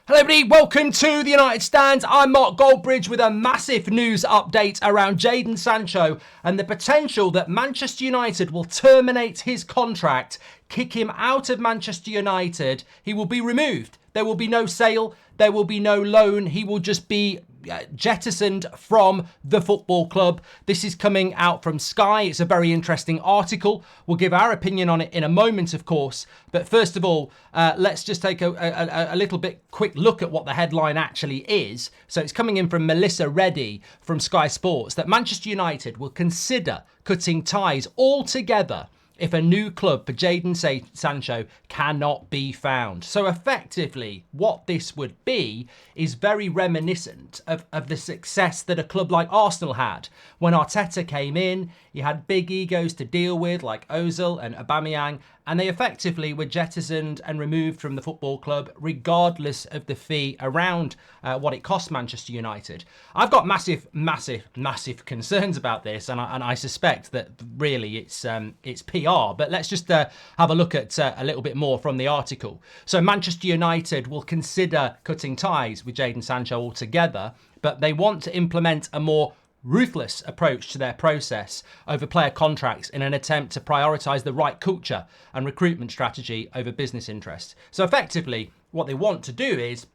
Hello everybody, welcome to the United Stand. I'm Mark Goldbridge with a massive news update around Jadon Sancho and the potential that Manchester United will terminate his contract, kick him out of Manchester United. He will be removed. There will be no sale, there will be no loan. He will just be jettisoned from the football club. This is coming out from Sky. It's a very interesting article. We'll give our opinion on it in a moment, of course. But first of all, let's just take a little bit quick look at what the headline actually is. So it's coming in from Melissa Reddy from Sky Sports that Manchester United will consider cutting ties altogether if a new club for Jadon Sancho cannot be found. So effectively, what this would be is very reminiscent of the success that a club like Arsenal had. When Arteta came in, he had big egos to deal with, like Ozil and Aubameyang, and they effectively were jettisoned and removed from the football club, regardless of the fee around what it cost Manchester United. I've got massive concerns about this, and I suspect that really it's PR. But let's just have a look at a little bit more from the article. So Manchester United will consider cutting ties with Jadon Sancho altogether, but they want to implement a more ruthless approach to their process over player contracts in an attempt to prioritise the right culture and recruitment strategy over business interests. So effectively, what they want to do is,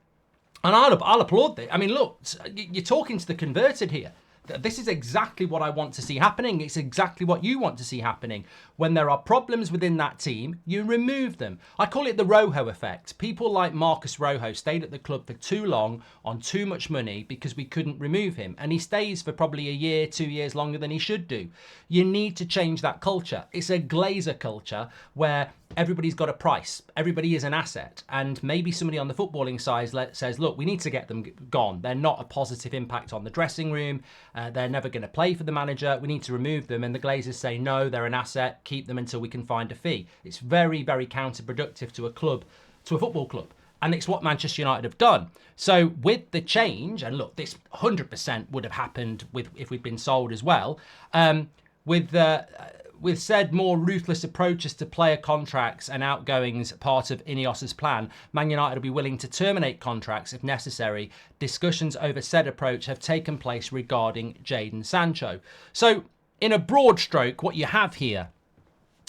and I'll applaud this. I mean, look, you're talking to the converted here. This is exactly what I want to see happening. It's exactly what you want to see happening. When there are problems within that team, you remove them. I call it the Rojo effect. People like Marcus Rojo stayed at the club for too long on too much money because we couldn't remove him. And he stays for probably a year, 2 years longer than he should do. You need to change that culture. It's a Glazer culture where everybody's got a price. Everybody is an asset. And maybe somebody on the footballing side says, look, we need to get them gone. They're not a positive impact on the dressing room. They're never going to play for the manager. We need to remove them. And the Glazers say, no, they're an asset. Keep them until we can find a fee. It's very, very counterproductive to a club, to a football club. And it's what Manchester United have done. So with the change, and look, this 100% would have happened if we'd been sold as well, with said more ruthless approaches to player contracts and outgoings part of Ineos's plan, Man United will be willing to terminate contracts if necessary. Discussions over said approach have taken place regarding Jadon Sancho. So in a broad stroke, what you have here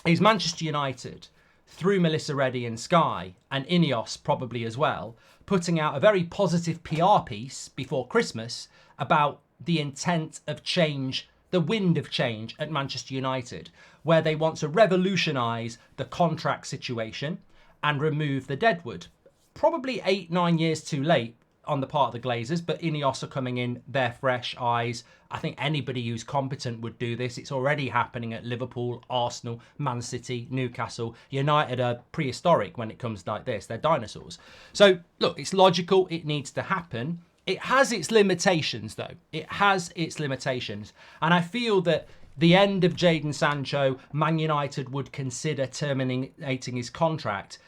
is Manchester United, through Melissa Reddy and Sky, and Ineos probably as well, putting out a very positive PR piece before Christmas about the intent of change, the wind of change at Manchester United, where they want to revolutionise the contract situation and remove the deadwood. Probably 8-9 years too late on the part of the Glazers, but Ineos are coming in, their fresh eyes. I think anybody who's competent would do this. It's already happening at Liverpool, Arsenal, Man City, Newcastle. United are prehistoric when it comes like this. They're dinosaurs. So, look, it's logical. It needs to happen. It has its limitations, though. It has its limitations. And I feel that the end of Jadon Sancho, Man United would consider terminating his contract,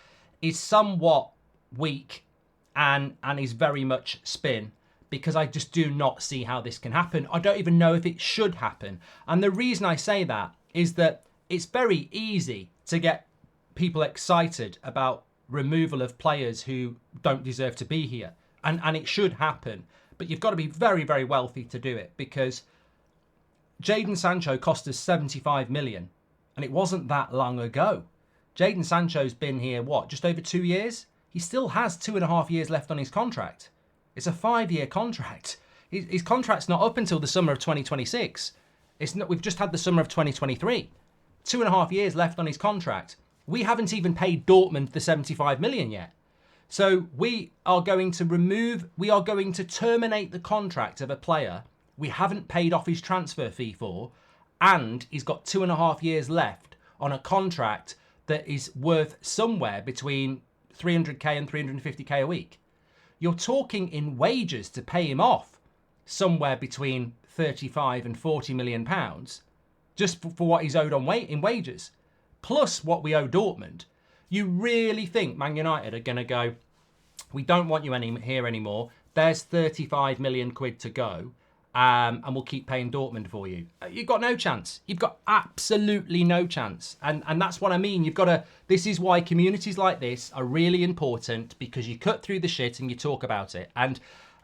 is somewhat weak and is very much spin, because I just do not see how this can happen. I don't even know if it should happen. And the reason I say that is that it's very easy to get people excited about removal of players who don't deserve to be here. And it should happen. But you've got to be very, very wealthy to do it, because Jadon Sancho cost us 75 million. And it wasn't that long ago. Jadon Sancho's been here, just over 2 years? He still has 2.5 years left on his contract. It's a 5-year contract. His contract's not up until the summer of 2026. We've just had the summer of 2023. 2.5 years left on his contract. We haven't even paid Dortmund the 75 million yet. So we are going to terminate the contract of a player we haven't paid off his transfer fee for, and he's got 2.5 years left on a contract that is worth somewhere between 300k and 350k a week. You're talking in wages to pay him off somewhere between 35 and 40 million pounds just for what he's owed in wages, plus what we owe Dortmund. You really think Man United are going to go, we don't want you here anymore, there's 35 million quid to go, and we'll keep paying Dortmund for you. You've got no chance. You've got absolutely no chance. And that's what I mean. You've got to, this is why communities like this are really important, because you cut through the shit and you talk about it. And,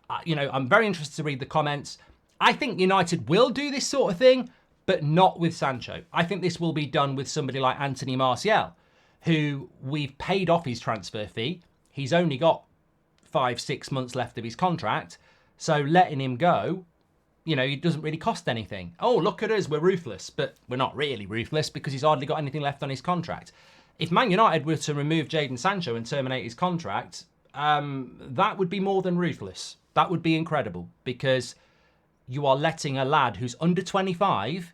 I'm very interested to read the comments. I think United will do this sort of thing, but not with Sancho. I think this will be done with somebody like Anthony Martial, who we've paid off his transfer fee. He's only got 5-6 months left of his contract. So letting him go, it doesn't really cost anything. Oh, look at us, we're ruthless. But we're not really ruthless because he's hardly got anything left on his contract. If Man United were to remove Jadon Sancho and terminate his contract, that would be more than ruthless. That would be incredible, because you are letting a lad who's under 25,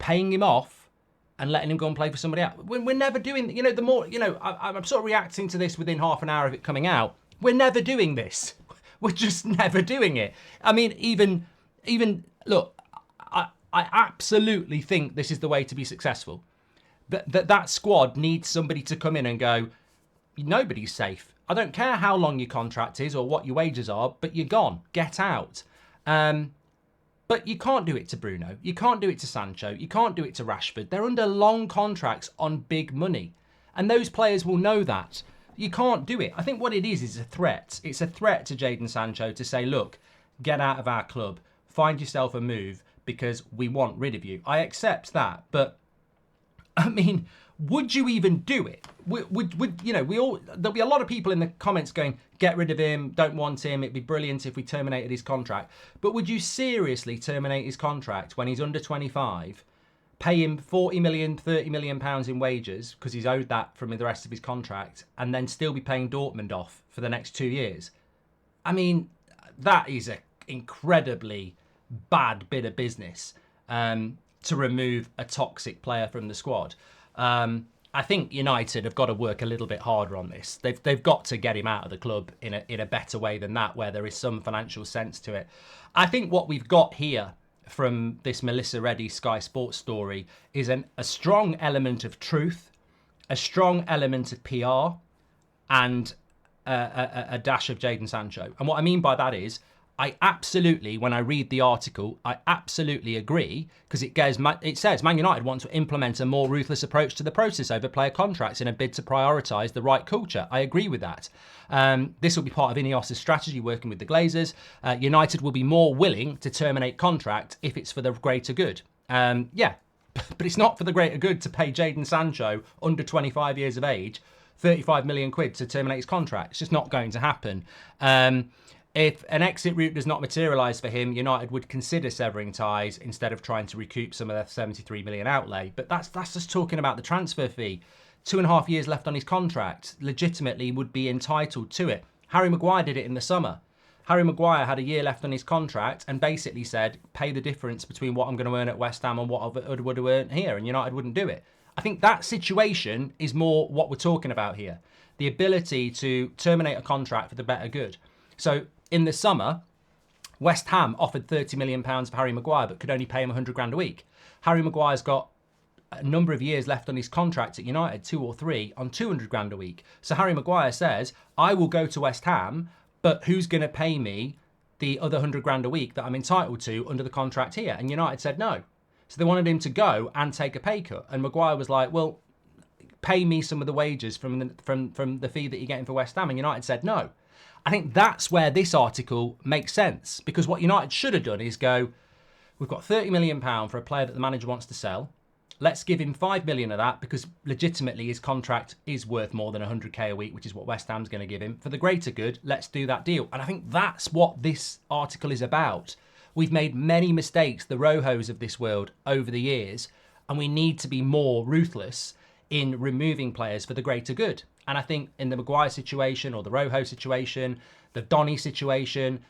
paying him off and letting him go and play for somebody else. We're never doing, the more, I'm sort of reacting to this within half an hour of it coming out. We're never doing this. We're just never doing it. I mean, even look, I absolutely think this is the way to be successful. That squad needs somebody to come in and go, nobody's safe. I don't care how long your contract is or what your wages are, but you're gone. Get out. But you can't do it to Bruno. You can't do it to Sancho. You can't do it to Rashford. They're under long contracts on big money. And those players will know that. You can't do it. I think what it is a threat. It's a threat to Jadon Sancho to say, look, get out of our club. Find yourself a move because we want rid of you. I accept that. But, I mean, would you even do it? There'll be a lot of people in the comments going, get rid of him, don't want him, it'd be brilliant if we terminated his contract. But would you seriously terminate his contract when he's under 25, pay him 40 million, 30 million pounds in wages, because he's owed that from the rest of his contract, and then still be paying Dortmund off for the next 2 years? I mean, that is an incredibly bad bit of business, to remove a toxic player from the squad. I think United have got to work a little bit harder on this. They've got to get him out of the club in a better way than that, where there is some financial sense to it. I think what we've got here from this Melissa Reddy Sky Sports story is a strong element of truth, a strong element of PR, and a dash of Jadon Sancho. And what I mean by that is, I absolutely, when I read the article, I absolutely agree, because it says Man United want to implement a more ruthless approach to the process over player contracts in a bid to prioritise the right culture. I agree with that. This will be part of Ineos' strategy working with the Glazers. United will be more willing to terminate contract if it's for the greater good. Yeah, but it's not for the greater good to pay Jadon Sancho, under 25 years of age, 35 million quid to terminate his contract. It's just not going to happen. If an exit route does not materialise for him, United would consider severing ties instead of trying to recoup some of their 73 million outlay. But that's just talking about the transfer fee. 2.5 years left on his contract. Legitimately would be entitled to it. Harry Maguire did it in the summer. Harry Maguire had a year left on his contract and basically said, pay the difference between what I'm going to earn at West Ham and what I would have earned here. And United wouldn't do it. I think that situation is more what we're talking about here. The ability to terminate a contract for the better good. So, in the summer, West Ham offered £30 million for Harry Maguire, but could only pay him 100 grand a week. Harry Maguire's got a number of years left on his contract at United, 2 or 3, on 200 grand a week. So Harry Maguire says, I will go to West Ham, but who's going to pay me the other 100 grand a week that I'm entitled to under the contract here? And United said no. So they wanted him to go and take a pay cut. And Maguire was like, well, pay me some of the wages from the fee that you're getting for West Ham. And United said no. I think that's where this article makes sense, because what United should have done is go, we've got £30 million for a player that the manager wants to sell. Let's give him 5 million of that, because legitimately his contract is worth more than 100k a week, which is what West Ham's going to give him. For the greater good, let's do that deal. And I think that's what this article is about. We've made many mistakes, the Rojos of this world, over the years, and we need to be more ruthless in removing players for the greater good. And I think in the Maguire situation or the Rojo situation, the Donny situation,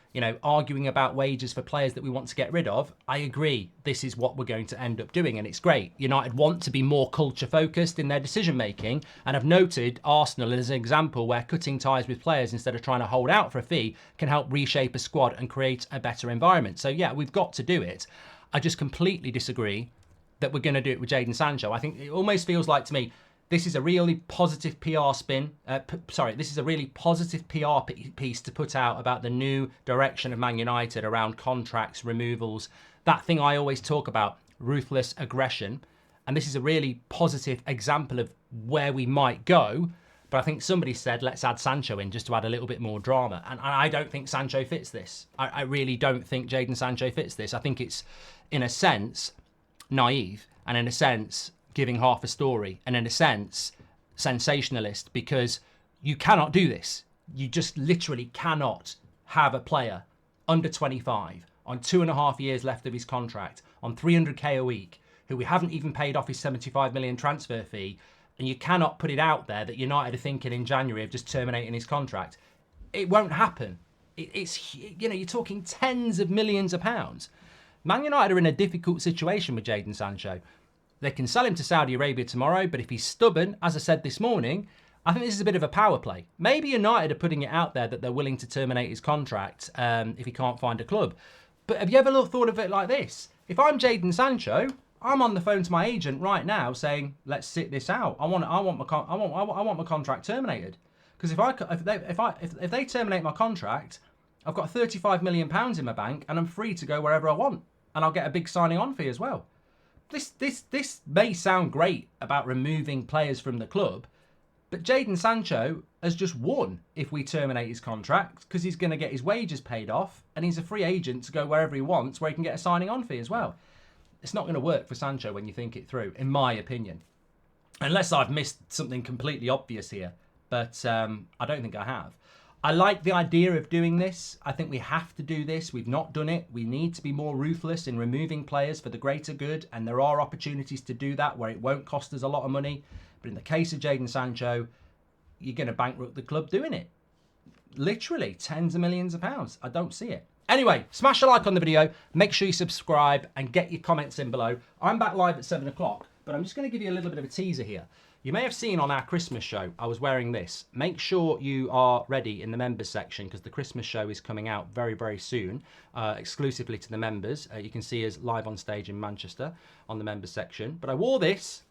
arguing about wages for players that we want to get rid of, I agree. This is what we're going to end up doing. And it's great. United want to be more culture focused in their decision making. And I've noted Arsenal as an example where cutting ties with players instead of trying to hold out for a fee can help reshape a squad and create a better environment. So yeah, we've got to do it. I just completely disagree that we're going to do it with Jadon Sancho. I think it almost feels like to me, This is a really positive PR spin. This is a really positive PR piece to put out about the new direction of Man United around contracts, removals, that thing I always talk about, ruthless aggression. And this is a really positive example of where we might go. But I think somebody said, let's add Sancho in just to add a little bit more drama. And I don't think Sancho fits this. I really don't think Jadon Sancho fits this. I think it's, in a sense, naive, and in a sense, giving half a story, and in a sense, sensationalist, because you cannot do this. You just literally cannot have a player under 25 on 2.5 years left of his contract on 300k a week, who we haven't even paid off his 75 million transfer fee, and you cannot put it out there that United are thinking in January of just terminating his contract. It won't happen. It's, you know, you're talking tens of millions of pounds. Man United are in a difficult situation with Jadon Sancho. They can sell him to Saudi Arabia tomorrow, but if he's stubborn, as I said this morning, I think this is a bit of a power play. Maybe United are putting it out there that they're willing to terminate his contract if he can't find a club. But have you ever thought of it like this? If I'm Jadon Sancho, I'm on the phone to my agent right now saying, "Let's sit this out. I want my contract terminated." Because if they terminate my contract, I've got 35 million pounds in my bank and I'm free to go wherever I want, and I'll get a big signing on fee as well. This may sound great about removing players from the club, but Jadon Sancho has just won if we terminate his contract, because he's going to get his wages paid off and he's a free agent to go wherever he wants, where he can get a signing on fee as well. It's not going to work for Sancho when you think it through, in my opinion. Unless I've missed something completely obvious here, but I don't think I have. I like the idea of doing this. I think we have to do this. We've not done it. We need to be more ruthless in removing players for the greater good, and there are opportunities to do that where it won't cost us a lot of money. But in the case of Jadon Sancho, you're going to bankrupt the club doing it. Literally, tens of millions of pounds. I don't see it. Anyway, smash a like on the video. Make sure you subscribe and get your comments in below. I'm back live at 7 o'clock, but I'm just going to give you a little bit of a teaser here. You may have seen on our Christmas show, I was wearing this. Make sure you are ready in the members section, because the Christmas show is coming out very, very soon, exclusively to the members. You can see us live on stage in Manchester on the members section. But I wore this.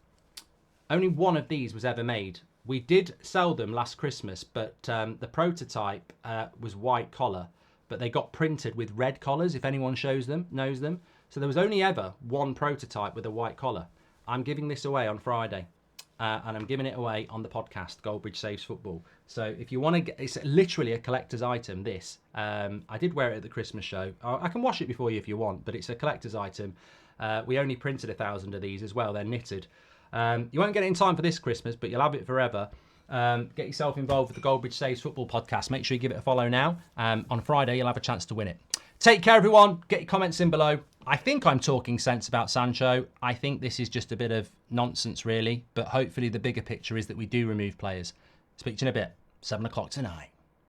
Only one of these was ever made. We did sell them last Christmas, but the prototype was white collar, but they got printed with red collars, if anyone knows them. So there was only ever one prototype with a white collar. I'm giving this away on Friday. And I'm giving it away on the podcast, Goldbridge Saves Football. So if you want to get, it's literally a collector's item, this. I did wear it at the Christmas show. I can wash it before you if you want, but it's a collector's item. We only printed 1,000 of these as well. They're knitted. You won't get it in time for this Christmas, but you'll have it forever. Get yourself involved with the Goldbridge Saves Football podcast. Make sure you give it a follow now. On Friday, you'll have a chance to win it. Take care, everyone. Get your comments in below. I think I'm talking sense about Sancho. I think this is just a bit of nonsense, really. But hopefully the bigger picture is that we do remove players. Speak to you in a bit. 7 o'clock tonight.